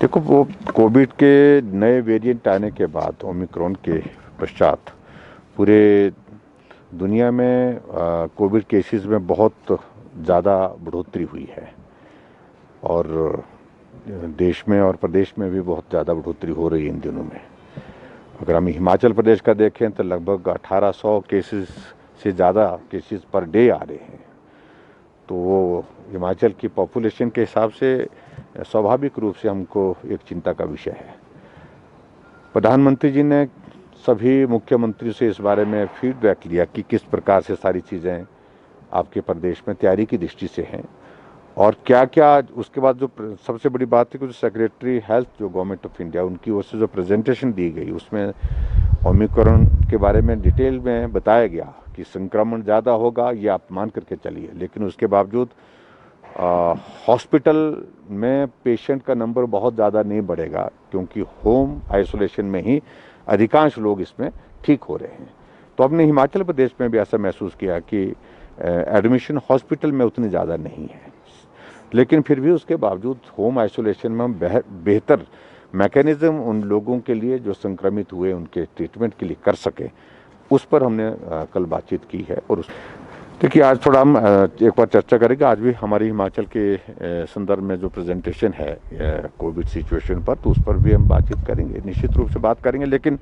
देखो, वो कोविड के नए वेरिएंट आने के बाद ओमिक्रॉन के पश्चात पूरे दुनिया में कोविड केसेस में बहुत ज़्यादा बढ़ोतरी हुई है और देश में और प्रदेश में भी बहुत ज़्यादा बढ़ोतरी हो रही है इन दिनों में। अगर हम हिमाचल प्रदेश का देखें तो लगभग 1800 केसेस से ज़्यादा केसेस पर डे आ रहे हैं। तो वो हिमाचल की पॉपुलेशन के हिसाब से स्वाभाविक रूप से हमको एक चिंता का विषय है। प्रधानमंत्री जी ने सभी मुख्यमंत्रियों से इस बारे में फीडबैक लिया कि किस प्रकार से सारी चीज़ें आपके प्रदेश में तैयारी की दृष्टि से हैं और क्या क्या। उसके बाद जो सबसे बड़ी बात है कि जो सेक्रेटरी हेल्थ जो गवर्नमेंट ऑफ इंडिया उनकी ओर से जो प्रेजेंटेशन दी गई उसमें ओमिक्रॉन के बारे में डिटेल में बताया गया कि संक्रमण ज़्यादा होगा, ये आप मान करके चलिए, लेकिन उसके बावजूद हॉस्पिटल में पेशेंट का नंबर बहुत ज़्यादा नहीं बढ़ेगा क्योंकि होम आइसोलेशन में ही अधिकांश लोग इसमें ठीक हो रहे हैं। तो हमने हिमाचल प्रदेश में भी ऐसा महसूस किया कि एडमिशन हॉस्पिटल में उतनी ज़्यादा नहीं है, लेकिन फिर भी उसके बावजूद होम आइसोलेशन में हम बेहतर मैकेनिज्म उन लोगों के लिए जो संक्रमित हुए उनके ट्रीटमेंट के लिए कर सके, उस पर हमने कल बातचीत की है। और देखिए, आज थोड़ा हम एक बार चर्चा करेंगे। आज भी हमारी हिमाचल के संदर्भ में जो प्रेजेंटेशन है कोविड सिचुएशन पर, तो उस पर भी हम बातचीत करेंगे, निश्चित रूप से बात करेंगे। लेकिन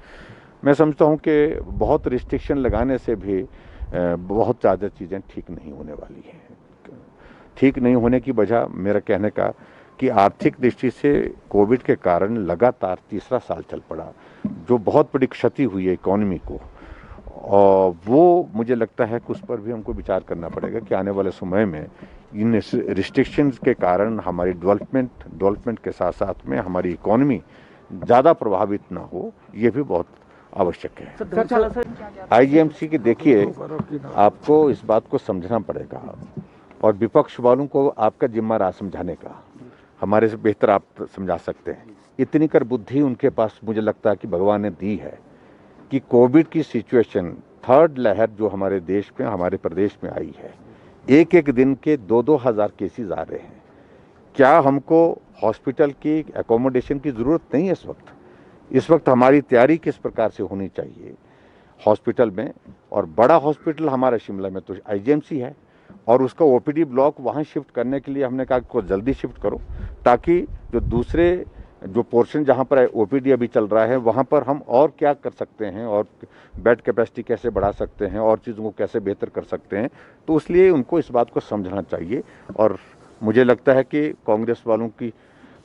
मैं समझता हूँ कि बहुत रिस्ट्रिक्शन लगाने से भी बहुत ज़्यादा चीज़ें ठीक नहीं होने वाली हैं। ठीक नहीं होने की वजह मेरा कहने का कि आर्थिक दृष्टि से कोविड के कारण लगातार तीसरा साल चल पड़ा, जो बहुत बड़ी क्षति हुई है इकोनॉमी को, और वो मुझे लगता है कि उस पर भी हमको विचार करना पड़ेगा कि आने वाले समय में इन रिस्ट्रिक्शंस के कारण हमारी डेवलपमेंट के साथ साथ में हमारी इकोनॉमी ज़्यादा प्रभावित ना हो, ये भी बहुत आवश्यक है। आईजीएमसी की देखिए, आपको इस बात को समझना पड़ेगा और विपक्ष वालों को आपका जिम्मा रहा समझाने का। हमारे से बेहतर आप समझा सकते हैं। इतनी कर बुद्धि उनके पास मुझे लगता है कि भगवान ने दी है कि कोविड की सिचुएशन थर्ड लहर जो हमारे देश में हमारे प्रदेश में आई है, एक एक दिन के 2-2 हज़ार केसेस आ रहे हैं। क्या हमको हॉस्पिटल की एकोमोडेशन की ज़रूरत नहीं है इस वक्त हमारी तैयारी किस प्रकार से होनी चाहिए हॉस्पिटल में। और बड़ा हॉस्पिटल हमारा शिमला में तो आईजीएमसी है और उसका ओपीडी ब्लॉक वहाँ शिफ्ट करने के लिए हमने कहा को जल्दी शिफ्ट करो, ताकि जो दूसरे जो पोर्शन जहाँ पर ओपीडी अभी चल रहा है वहाँ पर हम और क्या कर सकते हैं और बेड कैपेसिटी कैसे बढ़ा सकते हैं और चीज़ों को कैसे बेहतर कर सकते हैं। तो इसलिए उनको इस बात को समझना चाहिए और मुझे लगता है कि कांग्रेस वालों की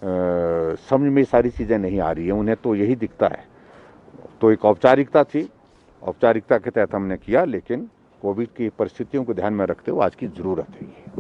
समझ में सारी चीज़ें नहीं आ रही हैं, उन्हें तो यही दिखता है। तो एक औपचारिकता थी, औपचारिकता के तहत हमने किया, लेकिन कोविड की परिस्थितियों को ध्यान में रखते हुए आज की ज़रूरत है ये।